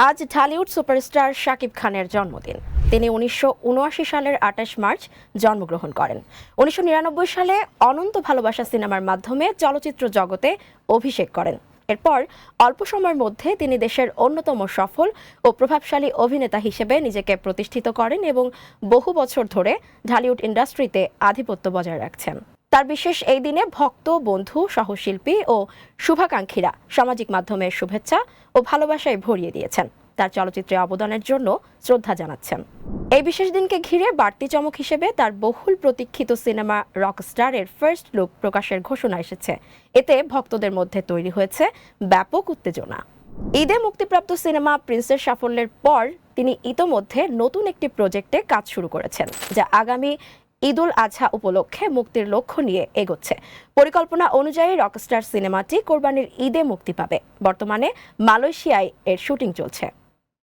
আজ ঢালিউড সুপারস্টার শাকিব খানের জন্মদিন। তিনি 1979 সালের 28 মার্চ জন্মগ্রহণ করেন। 1999 সালে অনন্ত ভালোবাসা সিনেমার মাধ্যমে চলচ্চিত্র জগতে অভিষেক করেন। এরপর অল্প সময়ের মধ্যে তিনি দেশের অন্যতম সফল ও প্রভাবশালী অভিনেতা হিসেবে নিজেকে প্রতিষ্ঠিত করেন এবং বহু বছর ধরে ঢালিউড ইন্ডাস্ট্রিতে আধিপত্য বজায় রাখছেন। তার বিশেষ এই দিনে ভক্ত, বন্ধু, সহশিল্পী ও শুভাকাঙ্ক্ষীরা সামাজিক মাধ্যমে শুভেচ্ছা ও ভালোবাসায় ভরিয়ে দিয়েছেন। তার চলচ্চিত্রে অবদানের জন্য শ্রদ্ধা জানাচ্ছেন। এই বিশেষ দিনকে ঘিরে বাড়তি চমক হিসেবে তার বহুল প্রতীক্ষিত সিনেমা রকস্টারের ফার্স্ট লুক প্রকাশের ঘোষণা এসেছে। এতে ভক্তদের মধ্যে তৈরি হয়েছে ব্যাপক উত্তেজনা। ঈদে মুক্তিপ্রাপ্ত সিনেমা প্রিন্সের সাফল্যের পর তিনি ইতোমধ্যে নতুন একটি প্রজেক্টে কাজ শুরু করেছেন, যা আগামী ঈদুল আজহা উপলক্ষে মুক্তির লক্ষ্য নিয়ে এগোচ্ছে। পরিকল্পনা অনুযায়ী রকস্টার সিনেমাটি কোরবানির ঈদে মুক্তি পাবে। বর্তমানে মালয়েশিয়ায় এর শুটিং চলছে।